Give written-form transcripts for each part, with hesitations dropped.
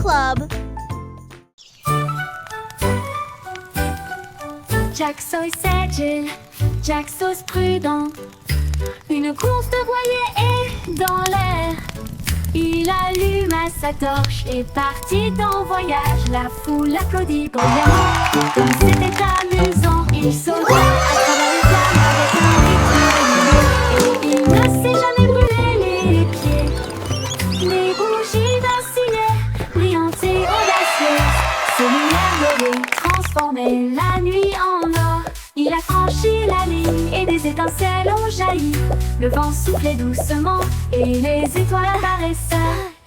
Club. Jack Sauce agile, Jack Sauce prudent. Une course de voilier est dans l'air. Il alluma sa torche et partit en voyage. La foule applaudit bruyamment. Comme c'était amusant, il sauta à travers les flammes avec un rythme régulier. Et il ne s'est jamais brûlé les pieds. Les bougies vacillaient, brillantes et audacieuses. Ses lumières dorées transformaient la nuit en or. Il a franchi la ligne et des étincelles ont jailli. Le vent soufflait doucement et les étoiles apparaissaient.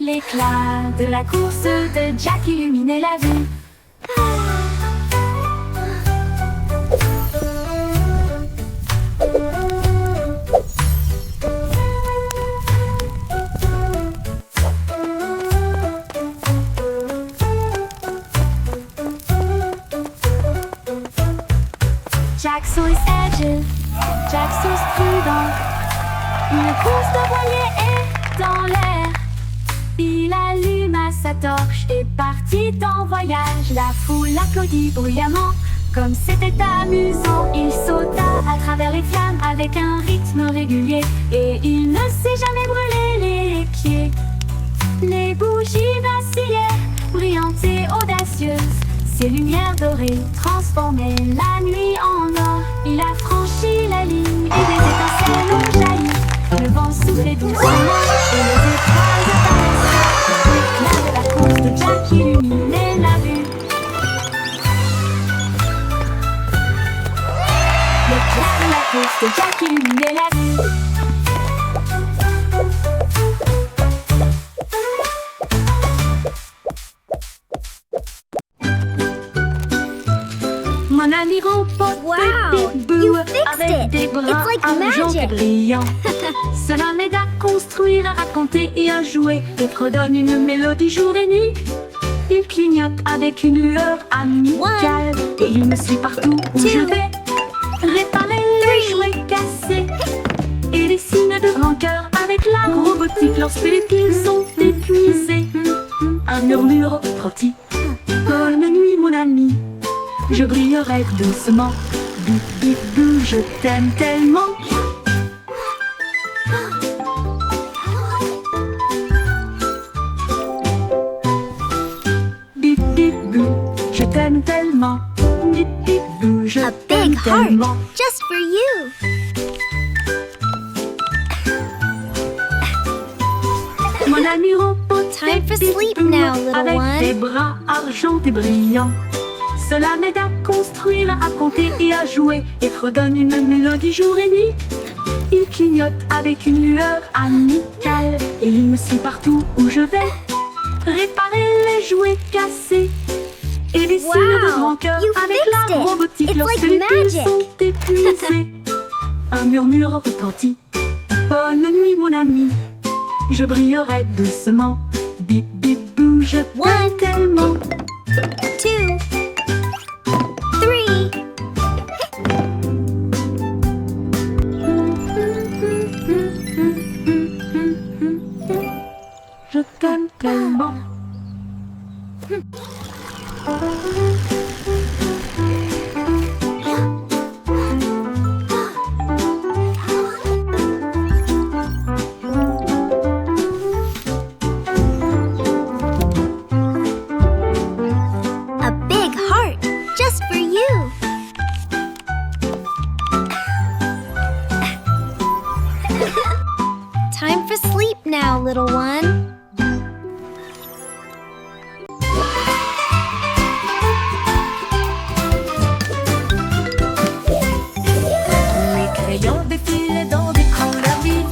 L'éclat de la course de Jack illuminait la vue. Jack Sauce agile, Jack Sauce prudent. Une course de voilier est dans l'air. Il alluma sa torche et partit en voyage. La foule applaudit bruyamment. Comme c'était amusant, il sauta à travers les flammes avec un rythme régulier. Et il ne s'est jamais brûlé les pieds. Les bougies vacillaient, brillantes et audacieuses. Ses lumières dorées transformaient la nuit en or. Il a franchi la ligne et des étincelles ont jailli. Le vent soufflait doucement et les étoiles apparaissaient. L'éclat de la course de Jack illuminait la vue. L'éclat de la course de Jack illuminait la vue. Mon ami remporte Wow, des bouts you fixed avec it. des bras It's like argent et magic. brillants. Cela m'aide à construire, à raconter et à jouer et redonne une mélodie jour et nuit. Il clignote avec une lueur amicale et il me suit partout où je vais. Réparer les jouets cassés et des signes de rancœur avec la robotique lorsque les piles sont épuisés. Un murmure retentit. Bonne nuit mon ami. Je brillerai doucement. Bip bip bou, je t'aime tellement. Bip bip bou, je t'aime tellement. Bip bip bou, je A t'aime big heart, tellement. just for you. Mon ami robot, Time for bip, sleep bip, bou, now, little avec one. des bras argentés brillants. Cela m'aide à construire, à compter et à jouer et redonne une mélodie jour et nuit. Il clignote avec une lueur amicale et il me suit partout où je vais. Réparer les jouets cassés et des signes de Wow, rancœur you avec fixed la it. robotique It's lorsque like les piles magic. sont épuisées. Un murmure retentit. Bonne nuit mon ami. Je brillerai doucement. Bip bip bou, je t'aime One. tellement. 2, 3. Je t'aime tellement. A big heart, just for you. Time for sleep now, little one. Les crayons défilaient dans des couleurs vives.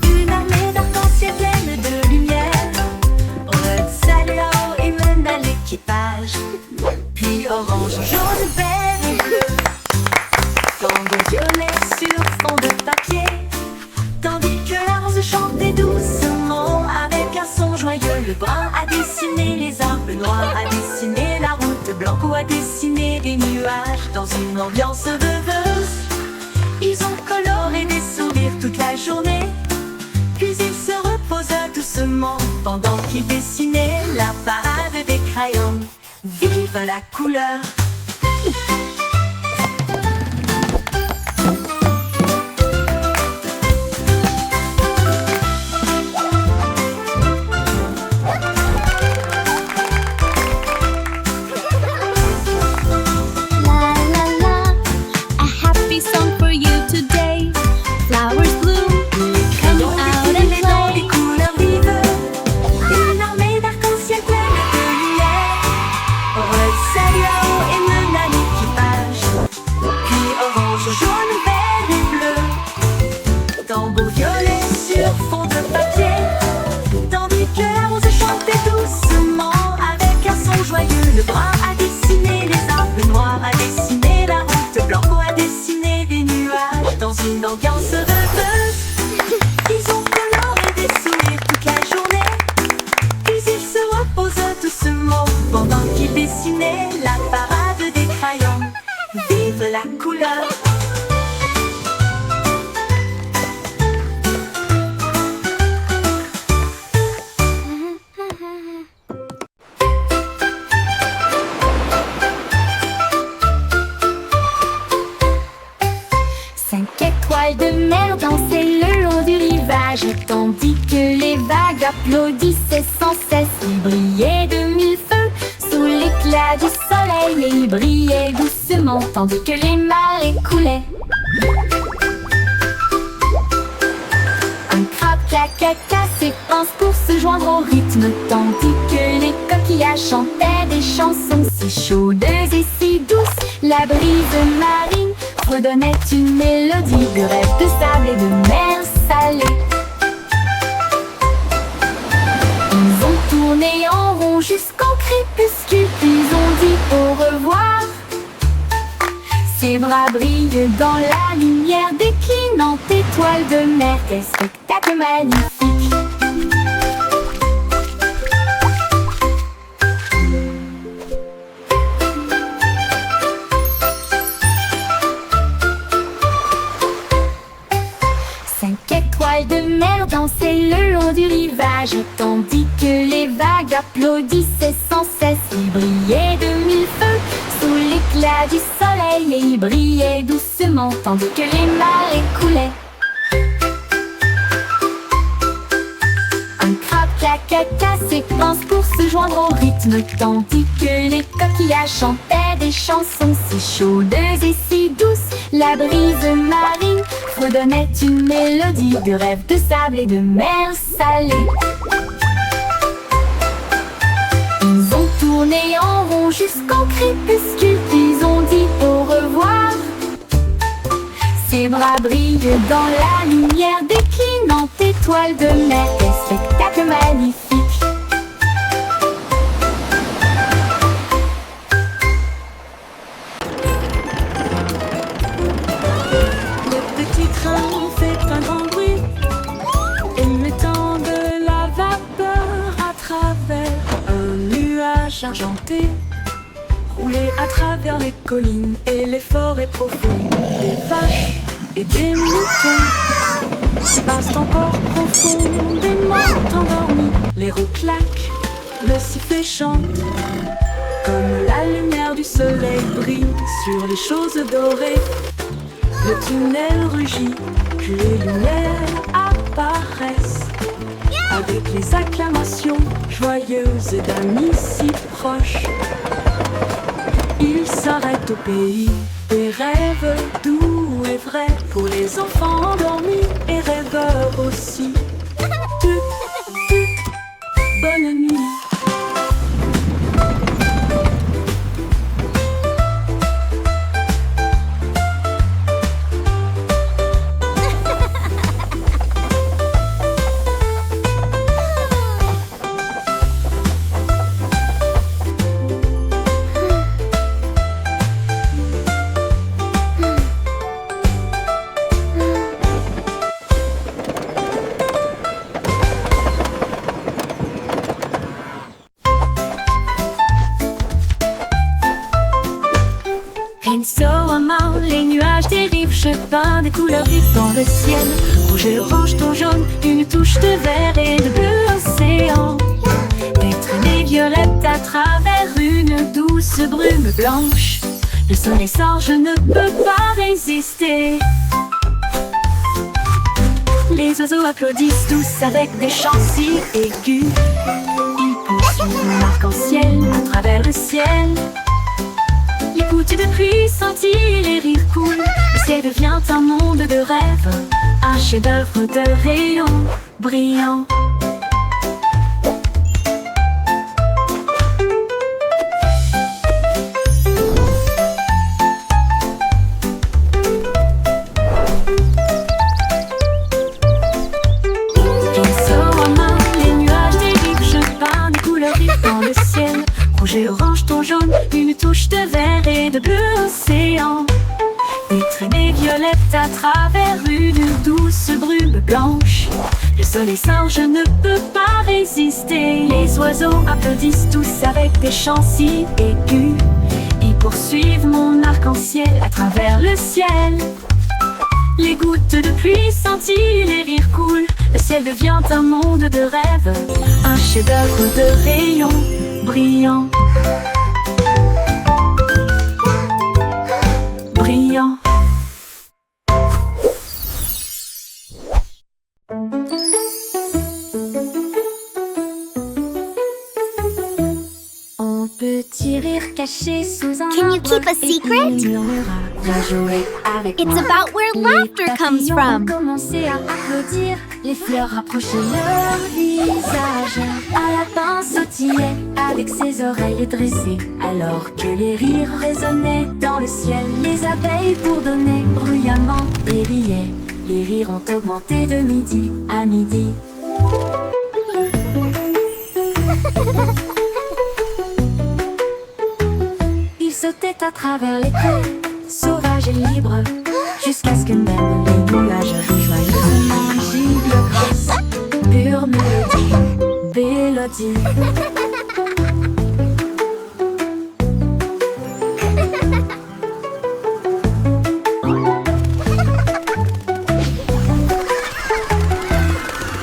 Une armée d'arc-en-ciel pleine de lumière. Red, salao et mène à l'équipage. Puis orange, jaune, vert et bleu. Tendons violet sur fond de papier. Tandis que la rose chantait doucement avec un son joyeux. Le brun a dessiné les arbres, le noir a dessiné la route, le blanc a dessiné des nuages dans une ambiance rêveuse. Ils ont coloré des sourires toute la journée, puis ils se reposent doucement pendant qu'il dessinait la parade des crayons. Vive la couleur! La la la, a happy song for you today. Flowers bloom, come out and Dans des play. couleurs vives, une armée d'arc-en-ciel pleine de lumière. Rose, salut là-haut et mène à l'équipage. Puis orange, jaune, vert et bleu. Tambour violet sur fond de papier. Tandis que la rose chantait doucement avec un son joyeux. Le brun a dessiné les arbres, noirs a dessiné la route, blanc a dessiné des nuages. Dans une ambiance rêveuse, ils ont coloré des sourires toute la journée. Puis ils se reposent doucement pendant qu'ils dessinaient la parade des crayons. Vive la couleur! Cinq étoiles de mer dansaient le long du rivage, tandis que les vagues applaudissaient sans cesse. Ils brillaient de mille feux sous l'éclat du soleil, et ils brillaient doucement tandis que les marées coulaient. Un crabe caca s'épanse pour se joindre au rythme, tandis que les coquillages chantaient des chansons si chaudes et si douces. La brise marine redonnait une mélodie de rêve de sable et de mer salée. Ils ont tourné en rond jusqu'au crépuscule, puis ont dit au revoir. Ses bras brillent dans la lumière déclinante étoile de mer. Quel spectacle magnifique! Cinq étoiles de mer dansaient le long du rivage, tandis que les vagues applaudissaient sans cesse. Ils brillaient de mille feux sous l'éclat du soleil, et ils brillaient doucement tandis que les marées coulaient. Un crabe caca s'épanse pour se joindre au rythme, tandis que les coquillages chantaient des chansons si chaudes et si douces. La brise marine redonnait une mélodie de rêve de sable et de mer salée. Ils ont tourné en rond jusqu'au crépuscule, puis ont dit au revoir. Ses bras brillent dans la lumière déclinante étoile de mer. Quel spectacle magnifique! Le petit train fait un grand bruit, émettant de la vapeur à travers un nuage argenté. Rouler à travers les collines et les forêts profondes, des vaches et des moutons passent encore profondément endormis. Les roues claquent, le sifflet chante, comme la lumière du soleil brille sur les choses dorées. Le tunnel rugit, puis les lumières apparaissent, avec les acclamations joyeuses d'amis si proches. Il s'arrête au pays des rêves doux et vrais, pour les enfants endormis et rêveurs aussi. Bonne nuit. Les nuages dérivent, je peins des couleurs vives dans le ciel. Rouge et orange, ton jaune, une touche de vert et de bleu océan. blanche. Le soleil sort, je ne peux pas résister. Les oiseaux applaudissent tous avec des chants si aigus. Ils poursuivent l'arc-en-ciel à travers le ciel. Les gouttes de pluie scintillent, les rires coulent. Le ciel devient un monde de rêve, un chef-d'œuvre de rayons brillants. Rouge et orange, ton jaune, une touche de vert et de bleu océan. Des traînées violettes à travers une douce brume blanche. Le soleil sort, je ne peux pas résister. Les oiseaux applaudissent tous avec des chants si aigus. Ils poursuivent mon arc-en-ciel à travers le ciel. Les gouttes de pluie scintillent, les rires coulent. Le ciel devient un monde de rêve, un chef-d'œuvre de rayons brillants. Brillant. Un petit rire caché sous un Can you arbre keep a et secret? il murmura, viens jouer avec It's moi. about where Les laughter comes papillons from. ont commencé à applaudir. Les fleurs rapprochaient leur visage. Un lapin sautillait avec ses oreilles dressées, alors que les rires résonnaient dans le ciel. Les abeilles bourdonnaient bruyamment et riaient. Les rires ont augmenté de midi à midi. Ils sautaient à travers les prés, sauvages et libres, jusqu'à ce que même les nuages rejoignent. Gigle grasse, pure mélodie, mélodie.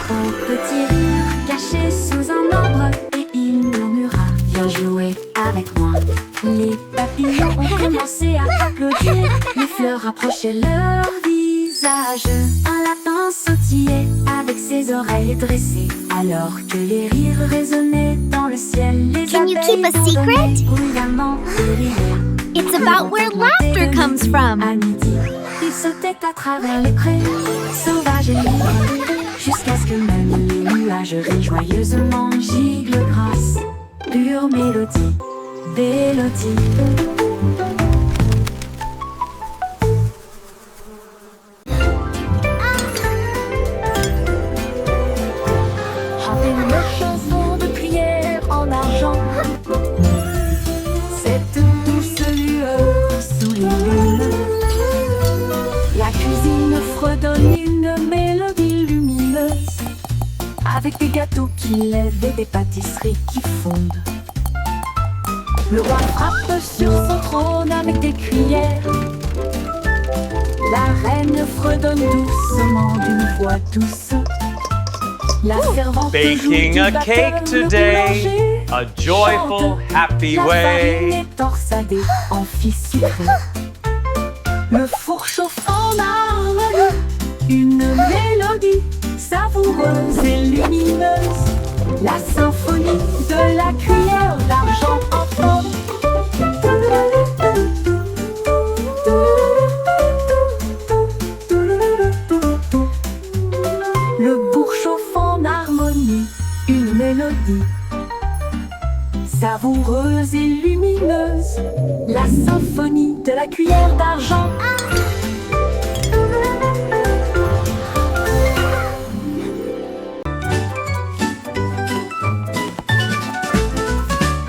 Un petit rire caché sous un arbre et il murmura, viens jouer avec moi. Les papillons ont commencé à applaudir. Les fleurs rapprochaient leur visage. Un lapin sautillait avec ses oreilles dressées, alors que les rires résonnaient dans le ciel. Les Can you abeilles keep a secret? bourdonnaient bruyamment et riaient. It's about where laughter comes from. À midi, ils sautaient à travers les prés, sauvages et libres, jusqu'à ce que même les nuages rient joyeusement. Gigle grasse, pure mélodie, mélodie. Avec le chanson de prière en argent, cette douce lueur sous les lunes, la cuisine fredonne une mélodie lumineuse, avec des gâteaux qui lèvent et des pâtisseries qui fondent. Le roi frappe sur son trône avec des cuillères. La reine fredonne doucement d'une voix douce. La servante Baking joue a du cake batteur, le today, boulanger a joyful, chante. happy La farine way. est torsadée en fissurée. Le four chauffe en harmonie, une mélodie savoureuse et lumineuse. La symphonie de la cuillère d'argent en forme. Le bourg chauffe en harmonie, une mélodie savoureuse et lumineuse. La symphonie de la cuillère d'argent.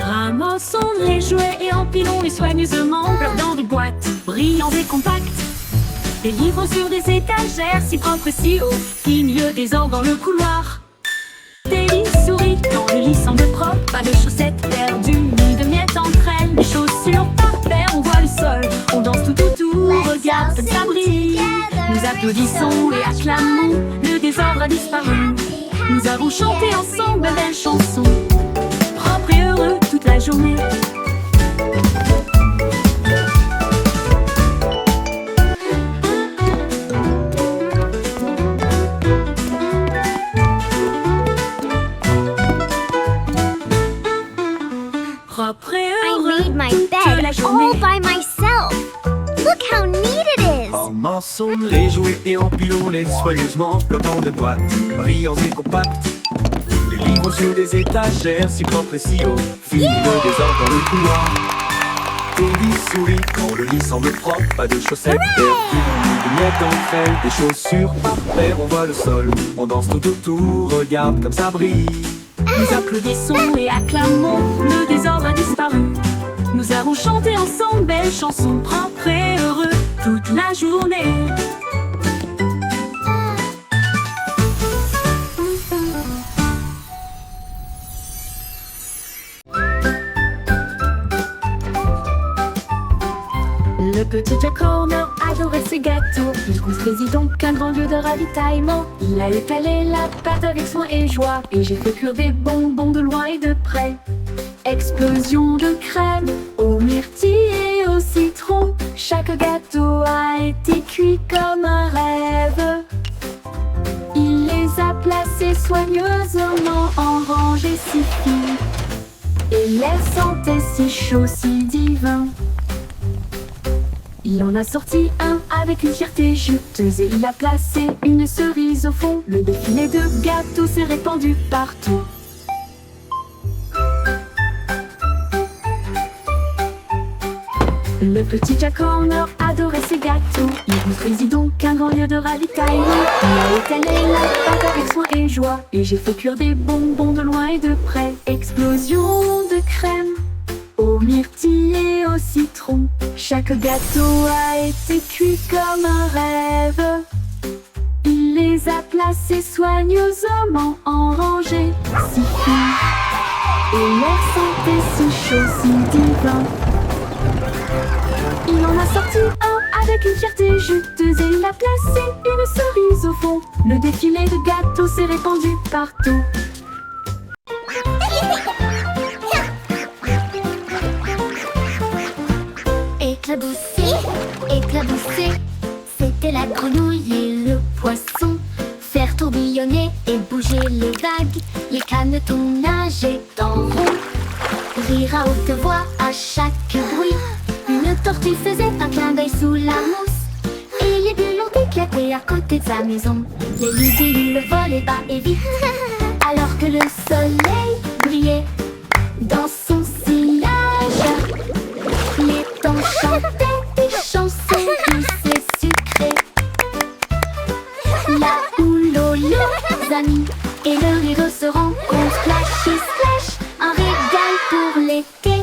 Ramassons les jouets et empilons-les soigneusement, dans des boîtes brillantes et compactes. Des livres sur des étagères si propres et si hauts, qui milieu des ordres dans le couloir. Des lits souris dans le lit semble propre, pas de chaussettes perdues ni de miettes entre elles. Des chaussures par paire, on voit le sol, on danse tout autour, regarde comme ça brille. Nous applaudissons et acclamons, le désordre a disparu. Nous avons chanté ensemble belle chanson, propre et heureux toute la journée. sont réjouis et empilons les soigneusement flottant de boîtes, brillants et compacts. Les livres sur des étagères si propres et si hauts, finit le désordre dans le couloir. Teddy sourit quand le lit semble propre, pas de chaussettes perdues, ni de miettes entre elles, des chaussures par paire, on voit le sol, on danse tout autour, regarde comme ça brille. Nous applaudissons et acclamons, le désordre a disparu. Nous avons chanté ensemble belles chansons propres et heureux toute la journée. Le petit Jack Horner adorait ses gâteaux. Il construisit donc un grand lieu de ravitaillement. Il a étalé la pâte avec soin et joie, et j'ai fait cuire des bonbons de loin et de près. Explosion de crème aux myrtilles et au citron. Chaque gâteau a été cuit comme un rêve. Il les a placés soigneusement en rangées si fines, et l'air sentait si chaud, si divin. Il en a sorti un avec une fierté juteuse, et il a placé une cerise au fond. Le défilé de gâteaux s'est répandu partout. Le petit Jack Horner adorait ses gâteaux. Il construisit donc un grand lieu de ravitaillement. Il a étalé la pâte avec soin et joie, et j'ai fait cuire des bonbons de loin et de près. Explosion de crème aux myrtilles et au citron. Chaque gâteau a été cuit comme un rêve. Il les a placés soigneusement en rangées si fines, et l'air sentait si chaud, si divin. Il en a sorti un avec une fierté juteuse, et il a placé une cerise au fond. Le défilé de gâteaux s'est répandu partout. Éclabousser, éclabousser, c'était la grenouille et le poisson. Faire tourbillonner et bouger les vagues, les canetons nageaient en rond. Rire à haute voix à chaque bruit. Une tortue faisait un clin d'œil sous la mousse, et les bulles ont éclaté à côté de sa maison. Les libellules volaient bas et vite, alors que le soleil brillait dans son sillage. Les temps chantaient des chansons douces et sucrées. La houle aux leurs amis et le rideau se rencontrent. Flash et splash, un régal pour l'été.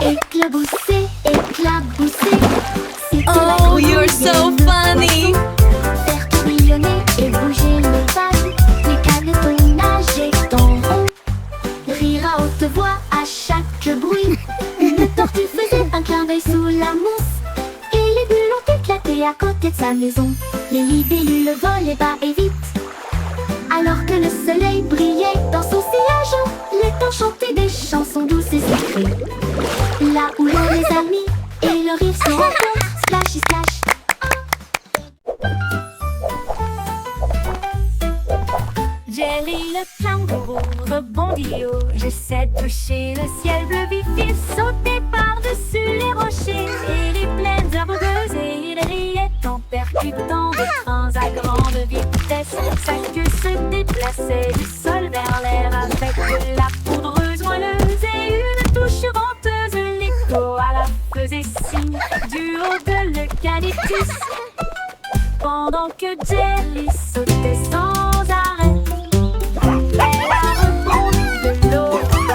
Éclabousser, éclabousser, c'était la Oh, grenouille you're et so le funny. poisson. Faire tourbillonner et bouger les vagues, les canetons nageaient en rond. Rire à haute voix à chaque bruit. Une tortue faisait un clin d'œil sous la mousse, et les bulles ont éclaté à côté de sa maison. Les libellules volaient bas et vite, alors que le soleil brillait dans son sillage. Les temps chantaient des chansons douces et sucrées. Là où l'on les amis et le rire se rencontrent. Splashy splash. Jerry le kangourou rebondit haut. J'essaie de toucher le ciel bleu vif. Il sautait par-dessus les rochers et les plaines herbeuses, et il riait en percutant des trains à grande vitesse. Sa queue se déplaçait du sol vers l'air avec de la poudreuse moelleuse et une touche venteuse. L'écho à la faisait signe du haut de l'eucalyptus, pendant que Jerry sautait sans arrêt. Elle a rebondi de l'eau à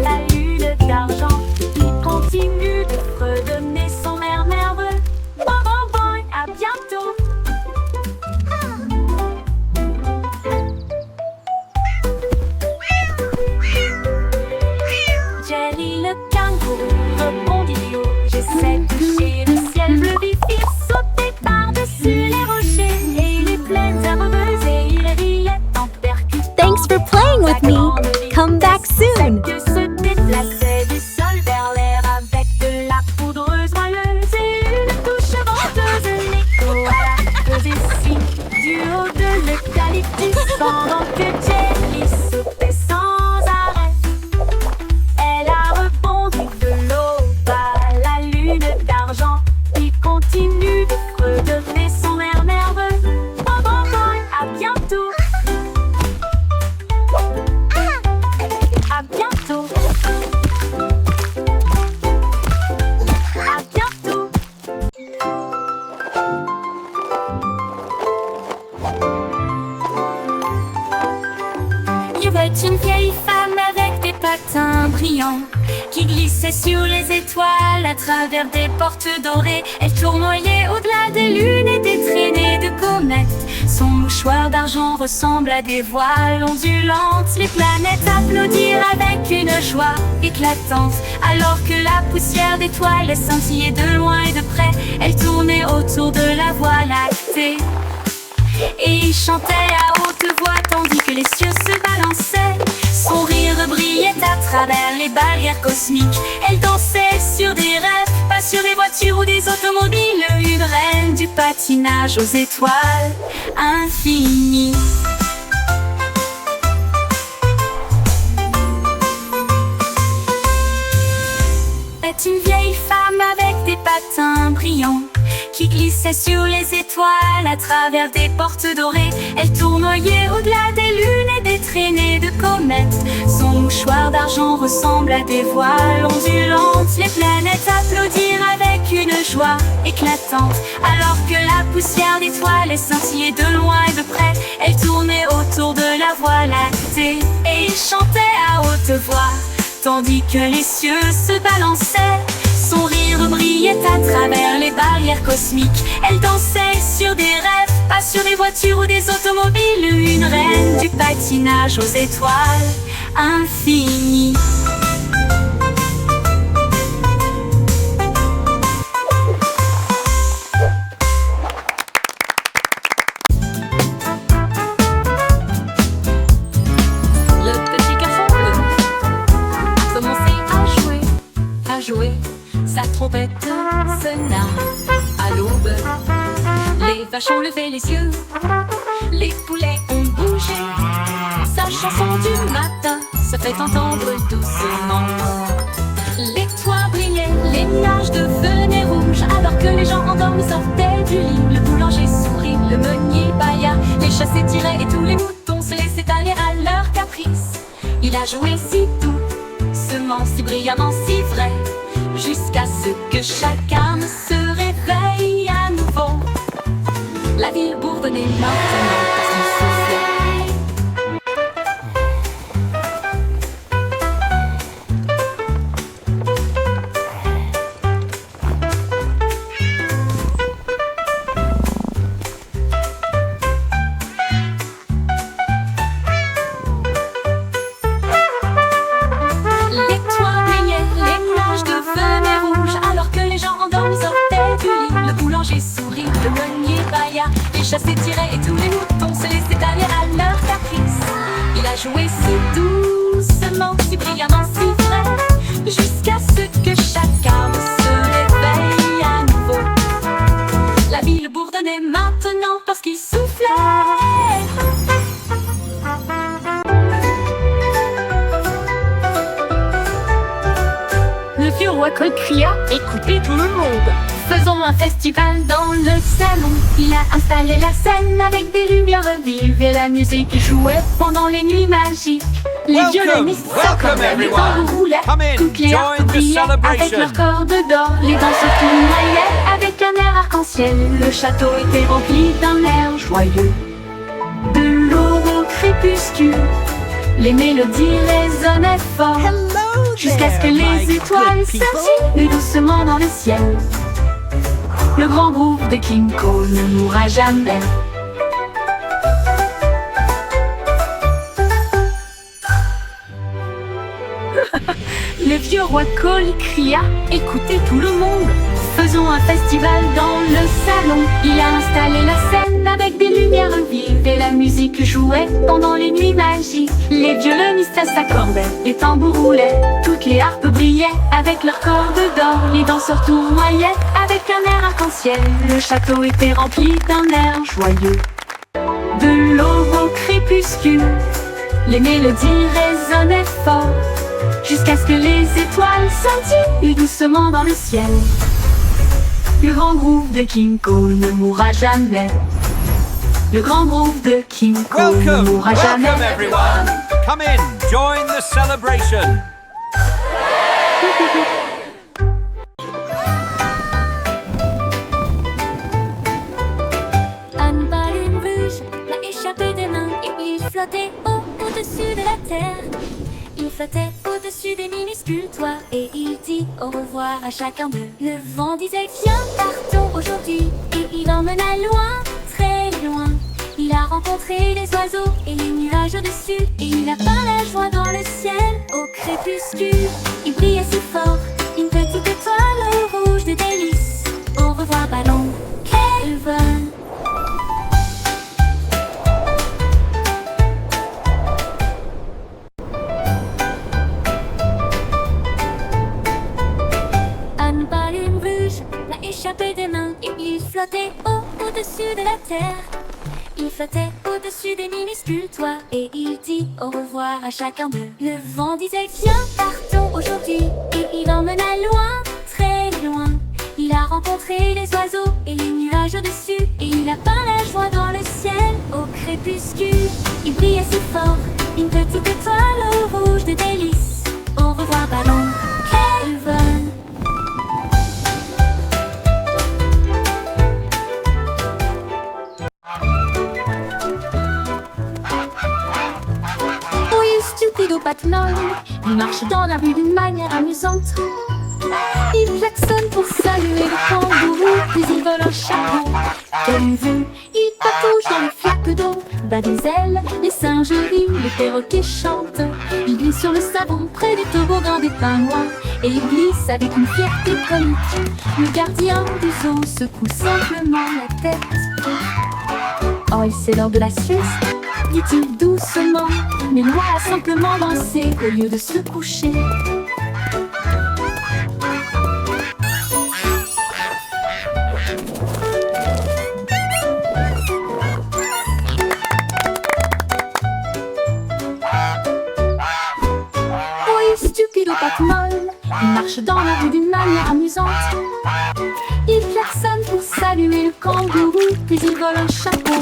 la lune d'argent. Il continue de fredonner son air nerveux. Bon, bon, bon, à bientôt. Jerry le kangourou rebondit du haut. J'essaie de toucher le ciel bleu vif. Il sautait par-dessus les rochers et les plaines herbeuses, et il riait en percutant. Thanks for playing with me. Come back soon. Que se déplaçait du sol vers l'air avec de la poudreuse moelleuse et une touche venteuse. L'écho à la faisait signe du haut de l'eucalyptus, pendant que Jerry sautait sans arrêt. Elle a rebondi de l'aube à la trouvait une vieille femme avec des patins brillants qui glissait sur les étoiles à travers des portes dorées. Elle tournoyait au-delà des lunes et des traînées de comètes. Son mouchoir d'argent ressemble à des voiles ondulantes. Les planètes applaudirent avec une joie éclatante, alors que la poussière d'étoiles scintillait de loin et de près. Elle tournait autour de la Voie lactée et chantait à haute voix tandis que les cieux se balançaient. Son rire brillait à travers les barrières cosmiques. Elle dansait sur des rêves, pas sur des voitures ou des automobiles. Une reine du patinage aux étoiles infinies. C'est une vieille femme avec des patins brillants qui glissait sur les étoiles à travers des portes dorées. Elle tournoyait au-delà des lunes et des traînées de comètes. Son mouchoir d'argent ressemble à des voiles ondulantes. Les planètes applaudirent avec une joie éclatante, alors que la poussière d'étoiles scintillait de loin et de près. Elle tournait autour de la Voie lactée et chantait à haute voix tandis que les cieux se balançaient. Son rire brillait à travers les barrières cosmiques. Elle dansait sur des rêves, pas sur des voitures ou des automobiles. Une reine du patinage aux étoiles infinies. Le petit garçon bleu a commencé à jouer. Sa trompette sonna à l'aube. Les vaches ont levé les yeux, les poulets ont bougé. Sa chanson du matin se fait entendre doucement. Les toits brillaient, les nuages devenaient rouges, alors que les gens endormis sortaient du lit. Le boulanger sourit, le meunier bâilla, les chats s'étiraient et tous les moutons se laissaient aller à leur caprice. Il a joué si doucement, si brillamment, si vrai, jusqu'à ce que chaque âme se réveille à nouveau. La ville bourdonnait maintenant parce qu'il soufflait. Les toits brillaient, les nuages devenaient rouges, alors que les gens endormis sortaient du lit. Le boulanger sourit, le meunier bâilla, les chats s'étiraient et tous les moutons se laissaient aller à leur caprice. Il a joué si doucement, si brillamment, si vrai, jusqu'à ce que chaque âme se réveille à nouveau. La ville bourdonnait maintenant parce qu'il soufflait. Le vieux roi Cole cria: écoutez tout le monde, faisons un festival dans le salon. Il a installé la scène avec des lumières vives et la musique jouait pendant les nuits magiques. Les violonistes s'accordaient, les tambours roulaient, toutes les harpes brillaient avec leurs cordes d'or. Les danseurs tournoyaient avec un air arc-en-ciel. Le château était rempli d'un air joyeux. De l'aube au crépuscule, les mélodies résonnaient fort, jusqu'à ce que les étoiles scintillent doucement dans le ciel. Le grand groupe de King Cole ne mourra jamais. Le vieux roi Cole cria: écoutez tout le monde, faisons un festival dans le salon. Il a installé la scène avec des lumières vives et la musique jouait pendant les nuits magiques. Les violonistes s'accordaient, les tambours roulaient, toutes les harpes brillaient avec leurs cordes d'or. Les danseurs tournoyaient avec un air arc-en-ciel. Le château était rempli d'un air joyeux. De l'aube au crépuscule, les mélodies résonnaient fort, jusqu'à ce que les étoiles scintillent doucement dans le ciel. Le grand groupe de King Cole ne mourra jamais. Le grand groupe de King Cole ne mourra jamais. Welcome everyone! Come in, join the celebration! Une balle rouge l'a échappé des mains et il flottait au bout au-dessus de la terre. Il flottait au-dessus des minuscules toits et il dit au revoir à chacun d'eux. Le vent disait viens partons aujourd'hui et il emmena loin, très loin. Il a rencontré des oiseaux et les nuages au-dessus et il a peint la joie dans le ciel au crépuscule. Il brillait si fort, une petite étoile rouge de délices. Au revoir ballon, quel vol! Anne Baleine Rouge l'a échappé des mains et il flottait au-dessus de la terre. Il flottait au-dessus des minuscules toits et il dit au revoir à chacun d'eux. Le vent disait viens partons aujourd'hui et il emmena loin, très loin. Il a rencontré des oiseaux et les nuages au-dessus et il a peint la joie dans le ciel au crépuscule. Il brillait si fort, une petite étoile rouge de délices. Au revoir ballon, quel vol! Stupido Batman, il marche dans la rue d'une manière amusante. Il klaxonne pour saluer le kangourou, puis il vole un chapeau. Quelle vue, il patouche dans les flaques d'eau, bat des ailes, les singes rient, les perroquets chantent. Il glisse sur le savon près du toboggan des pingouins et il glisse avec une fierté comique. Le gardien du zoo secoue simplement la tête. Oh, c'est l'heure de la sieste, dit-il doucement, mais Loi a simplement dansé au lieu de se coucher. Oui, stupido Batman, il marche dans la rue d'une manière amusante. Il klaxonne pour saluer le kangourou, puis il vole un chapeau.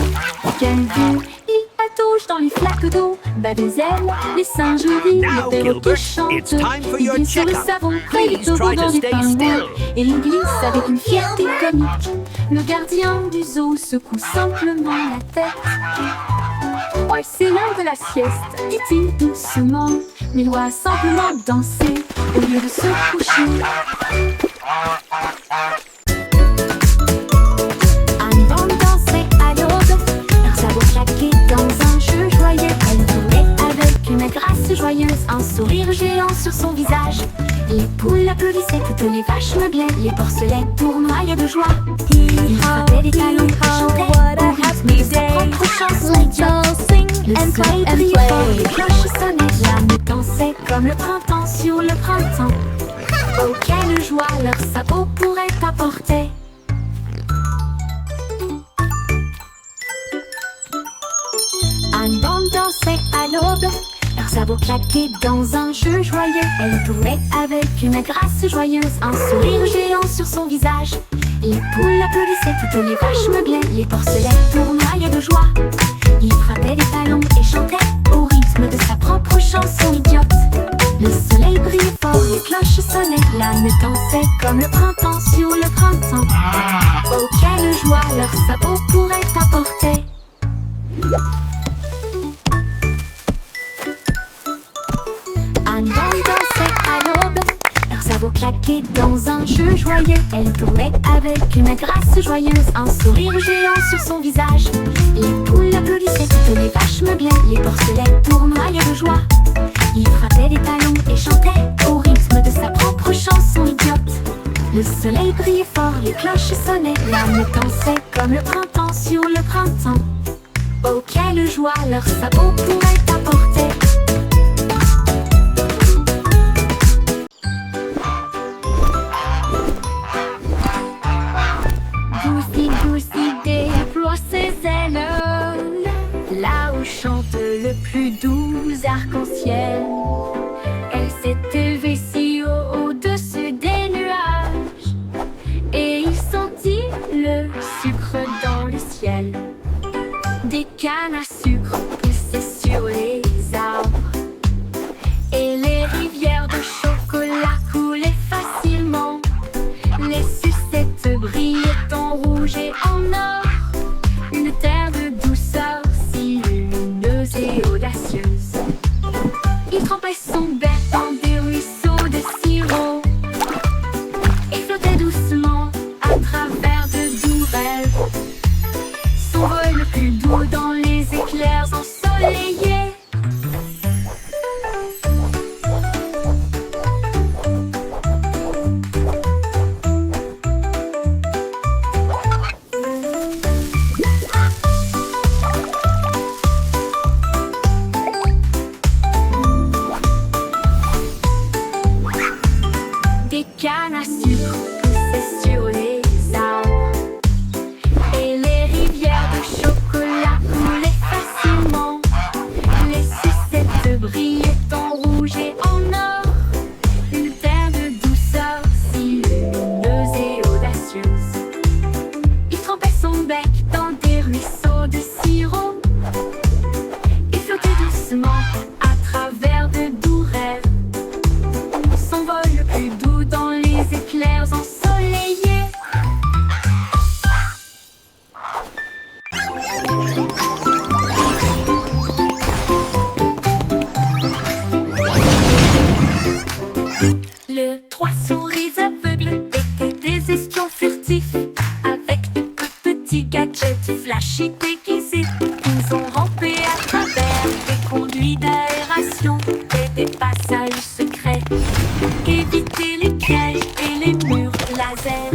Quelle vue! Il patouche dans les flaques d'eau, bat des ailes, les singes rient, Now, les perroquets Gilbert, chantent. it's time for Il your glisse sur le checkup. savon près du Please try to toboggan des stay pingouins still. et il glisse avec une fierté comique. Le gardien du zoo secoue simplement la tête. Oh, c'est l'heure de la sieste, dit-il doucement, mais Loi a simplement dansé au lieu de se coucher. Anne Bande dansait à l'aube, leurs sabots claquaient dans un jeu joyeux. Elle tournait avec une grâce joyeuse, un sourire géant sur son visage. Les poules applaudissaient, toutes les vaches meuglaient, les porcelets tournoyaient de joie. Il frappait des talons, chantait au rythme de sa propre chanson idiote. Le soleil brillait fort, les cloches sonnaient, l'âme dansait comme le printemps sur le printemps. Oh, quelle joie leurs sabots pourraient apporter. Anne Bande dansait à l'aube, leurs sabots claquaient dans un jeu joyeux. Elle tournait avec une grâce joyeuse, un sourire géant sur son visage. Les poules applaudissaient, toutes les vaches meuglaient, les porcelets tournoyaient de joie. Il frappait des talons et chantait au rythme de sa propre chanson idiote. Le soleil brillait fort, les cloches sonnaient, l'âme dansait comme le printemps sur le printemps. Oh, quelle joie leurs sabots pourraient apporter. Anne Bande dansait à l'aube, leurs sabots claquaient dans un jeu joyeux. Elle tournait avec une grâce joyeuse, un sourire géant sur son visage. Les poules applaudissaient, toutes les vaches meuglaient, les porcelets tournoyaient de joie. Il frappait des talons et chantait au rythme de sa propre chanson idiote. Le soleil brillait fort, les cloches sonnaient, l'âme dansait comme le printemps sur le printemps. Oh, quelle joie leurs sabots pourraient apporter. Goosey, Goosey déploie ses ailes, là où chante le plus doux arc-en-ciel. Elle s'est élevée si haut au-dessus des nuages, et il sentit le sucre dans le ciel. Des cannes à sucre poussaient sur les arbres, et les rivières de chocolat coulaient facilement. Les sucettes brillaient en rouge et en or, une terre de douceur si lumineuse et audacieuse. doux dans les éclairs ensoleillés. Des cannes à sucre poussaient sur les arbres et les rivières de chocolat coulaient facilement. Les sucettes brillaient en rouge et en or, une terre de douceur si lumineuse et audacieuse. Il trempait son bec dans des ruisseaux de sirop et flottait doucement à travers de doux rêves. Son vol le plus doux dans les éclairs ensoleillés. Le trois souris aveugles étaient des espions furtifs, avec de petits gadgets flashy déguisés. Ils ont rampé à travers des conduits d'aération et des passages secrets, évité les pièges et les murs laser.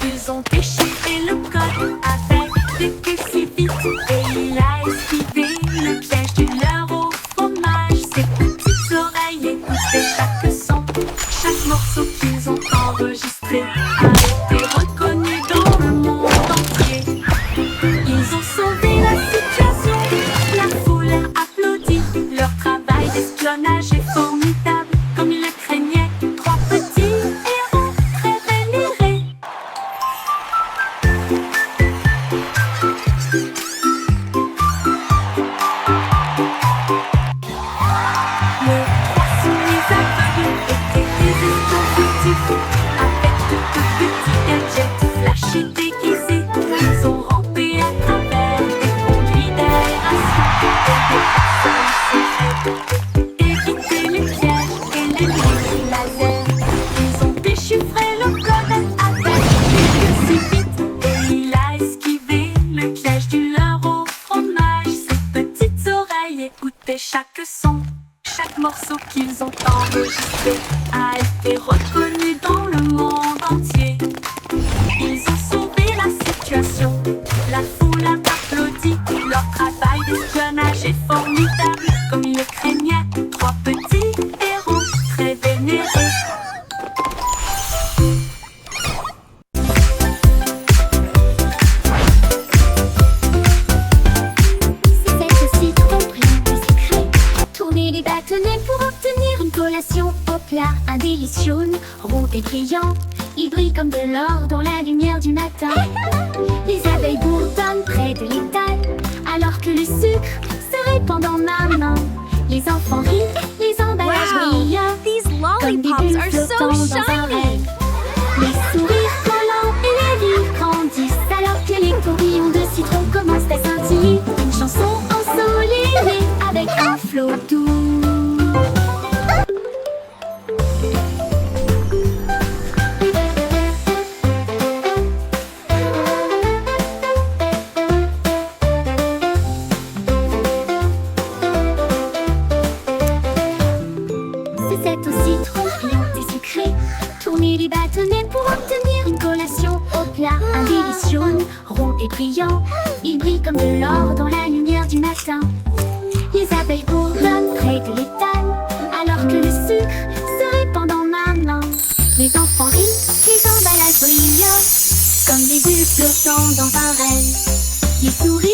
Ils ont déchiré le code avec des queues si vite, et il a esquivé le piège du leurre au fromage. Ses petites oreilles écoutaient chaque son, chaque morceau qu'ils ont enregistré a été reconnu dans le monde entier. Ils ont sauvé la situation, la foule a applaudi. Leur travail d'espionnage est formidable, comme ils le craignaient. Trois petits héros très vénérés. Le trois souris aveugles étaient des espions furtifs, avec de petits gadgets flashy déguisés. Ils ont rampé à travers des conduits d'aération et des passages secrets, évité les pièges et les murs laser. Ils ont déchiffré le code avec des queues si vite, et il a esquivé le piège du leurre au fromage. Ses petites oreilles écoutaient chaque son, chaque morceau qu'ils ont enregistré a été reconnu dans le monde entier. Ils ont sauvé la situation, la foule a applaudi. Leur travail d'espionnage est formidable, comme ils le craignaient. Trois petits héros très vénérés. C'est aussi trop brillant et secret. Tourner les bâtonnets pour obtenir une collation au plat. Un délicieux rond et brillant. Il brille comme de l'or dans la lumière du matin. Les abeilles bourdonnent près de l'étal, alors que le sucre se répand dans ma main. Les enfants rient, les emballages brillent, These comme des lollipops bulles are so flottant dans un shiny. rêve. Les sourires collants et les rires grandissent, alors que les tourbillons de citron commencent à scintiller. Une chanson ensoleillée avec un flot doux. C'est aussi trop brillant et sucré. Tourner les bâtonnets pour obtenir une collation au plat. Un délicieux rond et brillant. Il brille comme de l'or dans la lumière du matin. Les abeilles bourdonnent près de l'étal, alors que le sucre se répand dans ma main. Les enfants rient, les emballages brillent, comme des bulles flottant dans un rêve. Les souris